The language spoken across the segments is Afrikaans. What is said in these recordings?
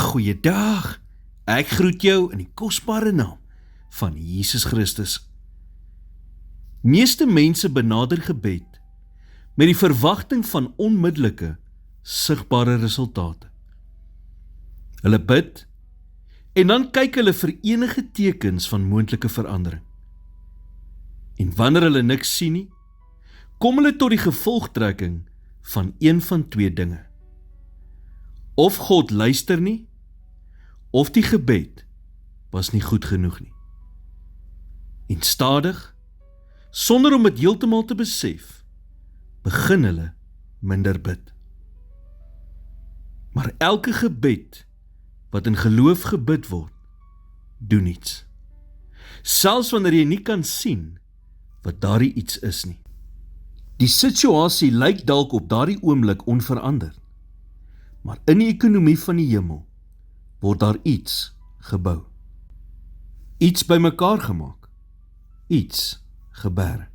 Goeiedag, ek groet jou in die kosbare naam van Jesus Christus. Meeste mense benader gebed met die verwagting van onmiddellike, sigbare resultate. Hulle bid en dan kyk hulle vir enige tekens van moontlike verandering. En wanneer hulle niks sien nie, kom hulle tot die gevolgtrekking van een van twee dinge. Of God luister nie, of die gebed was nie goed genoeg nie. En stadig, sonder om dit heeltemal te besef, begin hulle minder bid. Maar elke gebed wat in geloof gebid word, doen iets. Selfs wanneer jy nie kan sien wat daardie iets is nie. Die situasie lyk dalk op daardie oomblik onveranderd, maar in die ekonomie van die hemel word daar iets gebou. Iets bymekaar gemaak, iets gebeure.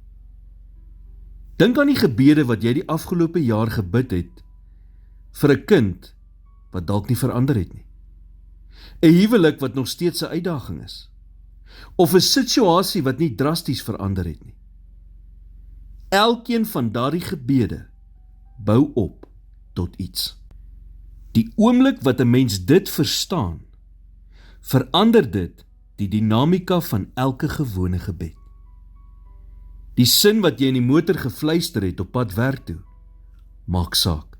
Dink aan die gebede wat jy die afgelope jaar gebid het vir 'n kind wat dalk nie verander het nie. 'n Huwelik wat nog steeds 'n uitdaging is, of 'n situasie wat nie drasties verander het nie. Elkeen van daardie gebede bou op tot iets. Die oomblik wat 'n mens dit verstaan, verander dit die dinamika van elke gewone gebed. Die sin wat jy in die motor gefluister het op pad werk toe, maak saak.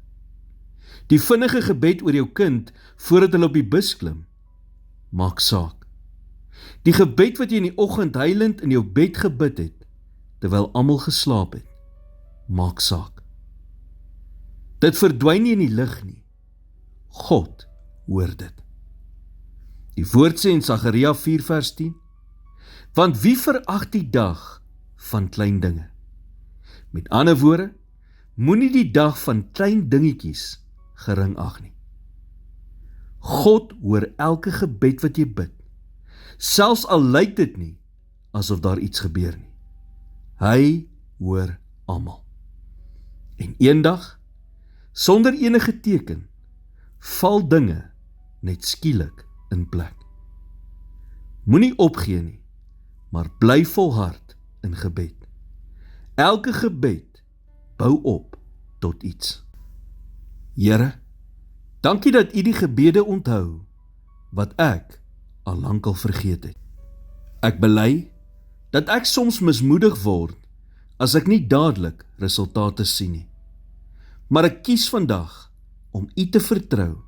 Die vinnige gebed oor jou kind voordat hulle op die bus klim, maak saak. Die gebed wat jy in die oggend huilend in jou bed gebid het, terwyl almal geslaap het, maak saak. Dit verdwyn nie in die lug nie. God hoor dit. Die woord sê in Sagaria 4 vers 10, want wie verag die dag van klein dinge? Met ander woorde, moenie die dag van klein dingetjies gering ag nie. God hoor elke gebed wat jy bid, selfs al lyk dit nie asof daar iets gebeur nie. Hy hoor almal. En eendag, sonder enige teken, val dinge net skielik in plek. Moenie opgee nie, maar bly volhard in gebed. Elke gebed bou op tot iets. Here, dankie dat U die gebede onthou wat ek al lankal vergeet het. Ek bely dat ek soms mismoedig word as ek nie dadelik resultate sien nie. Maar ek kies vandag om U te vertrou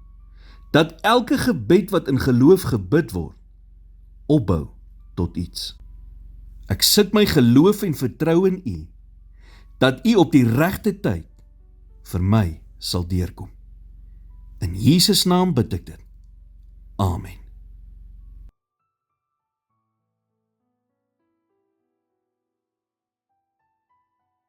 dat elke gebed wat in geloof gebid word, opbou tot iets. Ek sit my geloof en vertrou in U, dat U op die regte tyd vir my sal deurkom. In Jesus naam bid ek dit. Amen.